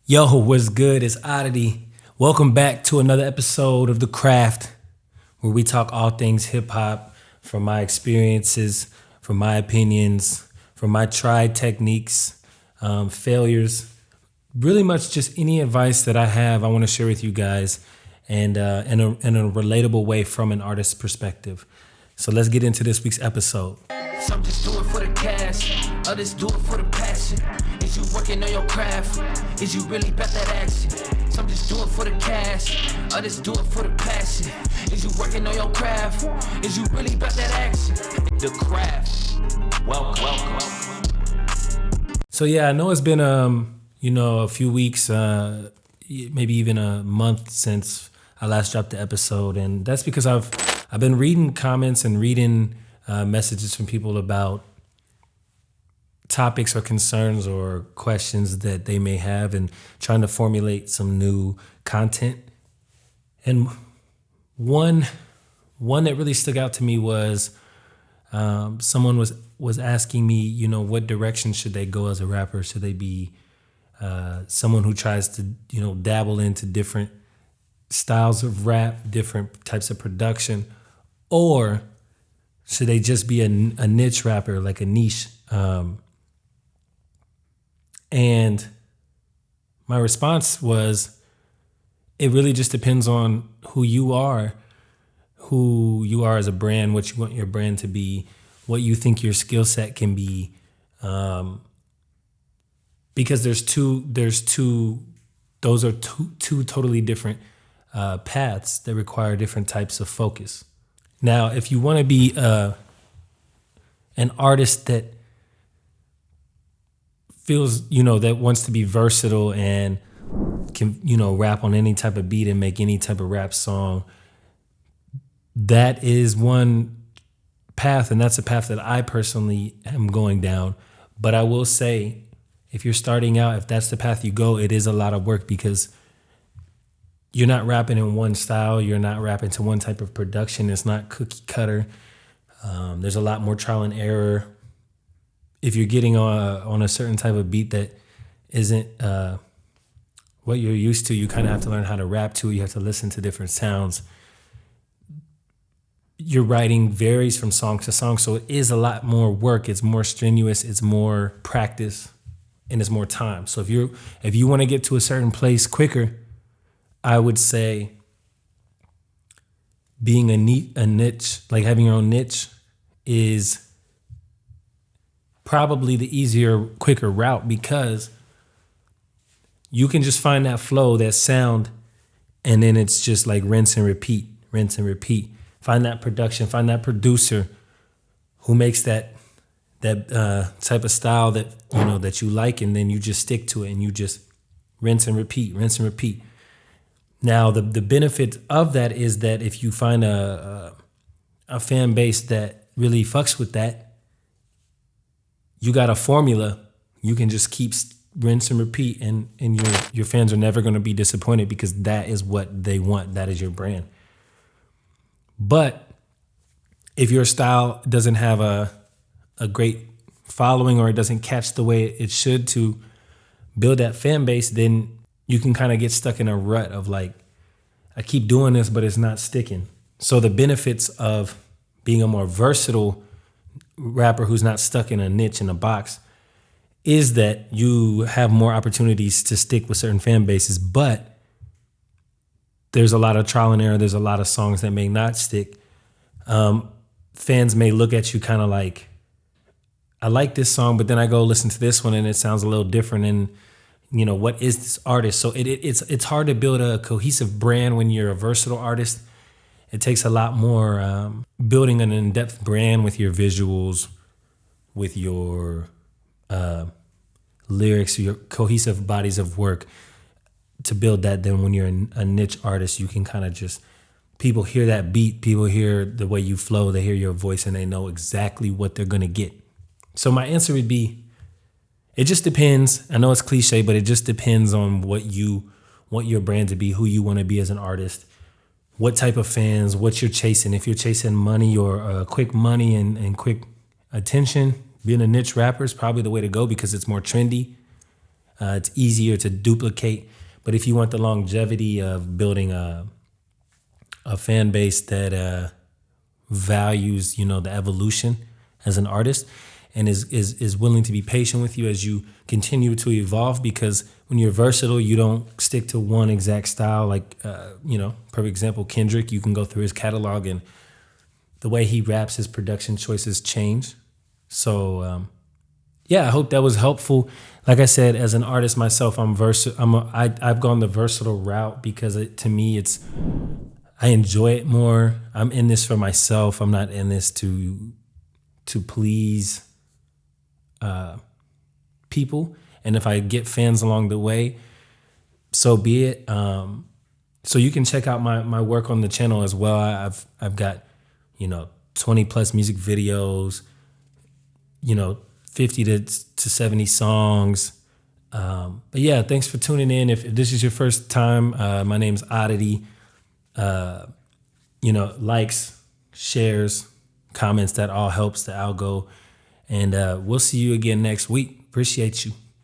Yo, what's good? It's O.D.D.I.T.Y. Welcome back to another episode of The Craft, where we talk all things hip hop from my experiences, from my opinions, from my tried techniques, failures, really much just any advice that I have, I want to share with you guys, and in a relatable way from an artist's perspective. So let's get into this week's episode. Some just do it for the cash, others do it for the passion. Is you working on your craft? Is you really about that action? Some just do it for the cash, others do it for the passion. Is you working on your craft? Is you really about that action? The Craft. Welcome. So yeah, I know it's been a few weeks, maybe even a month since I last dropped the episode, and that's because I've been reading comments and reading messages from people about topics or concerns or questions that they may have, and trying to formulate some new content. And one that really stuck out to me was someone was asking me, what direction should they go as a rapper? Should they be someone who tries to, dabble into different styles of rap, different types of production, or should they just be a niche rapper, like a niche? And my response was, it really just depends on who you are as a brand, what you want your brand to be, what you think your skill set can be. Because those are two totally different paths that require different types of focus. Now, if you want to be an artist that feels, that wants to be versatile and can, rap on any type of beat and make any type of rap song, that is one path, and that's a path that I personally am going down. But I will say, if you're starting out, if that's the path you go, it is a lot of work, because you're not rapping in one style. You're not rapping to one type of production. It's not cookie cutter. There's a lot more trial and error. If you're getting on a certain type of beat that isn't what you're used to, you kind of have to learn how to rap to it. You have to listen to different sounds. Your writing varies from song to song, so it is a lot more work. It's more strenuous. It's more practice, and it's more time. So if you want to get to a certain place quicker, I would say being a niche, like having your own niche, is probably the easier, quicker route, because you can just find that flow, that sound, and then it's just like rinse and repeat. Find that production, find that producer who makes that type of style that that you like, and then you just stick to it and you just rinse and repeat. Now, the benefit of that is that if you find a fan base that really fucks with that, you got a formula. You can just keep rinse and repeat, and your fans are never going to be disappointed, because that is what they want. That is your brand. But if your style doesn't have a great following, or it doesn't catch the way it should to build that fan base, then you can kind of get stuck in a rut of like, I keep doing this, but it's not sticking. So the benefits of being a more versatile rapper who's not stuck in a niche, in a box, is that you have more opportunities to stick with certain fan bases. But there's a lot of trial and error. There's a lot of songs that may not stick. Fans may look at you kind of like, I like this song, but then I go listen to this one and it sounds a little different. And what is this artist? So it's hard to build a cohesive brand when you're a versatile artist. It takes a lot more building an in-depth brand with your visuals, with your lyrics, your cohesive bodies of work, to build that. Then when you're a niche artist, you can kind of just, people hear that beat, people hear the way you flow, they hear your voice, and they know exactly what they're going to get. So my answer would be, it just depends. I know it's cliche, but it just depends on what you want your brand to be, who you want to be as an artist, what type of fans, what you're chasing. If you're chasing money, or quick money and quick attention, being a niche rapper is probably the way to go, because it's more trendy. It's easier to duplicate. But if you want the longevity of building a fan base that values, the evolution as an artist, and is willing to be patient with you as you continue to evolve, because when you're versatile, you don't stick to one exact style. Like, perfect example, Kendrick, you can go through his catalog and the way he raps, his production choices change. So, I hope that was helpful. Like I said, as an artist myself, I've gone the versatile route because to me, I enjoy it more. I'm in this for myself. I'm not in this to please people. And if I get fans along the way, so be it. So you can check out my work on the channel as well. I've got 20 plus music videos, 50 to 70 songs. But yeah, thanks for tuning in. If this is your first time, my name's O.D.D.I.T.Y. Likes, shares, comments, that all helps the algo. And we'll see you again next week. Appreciate you.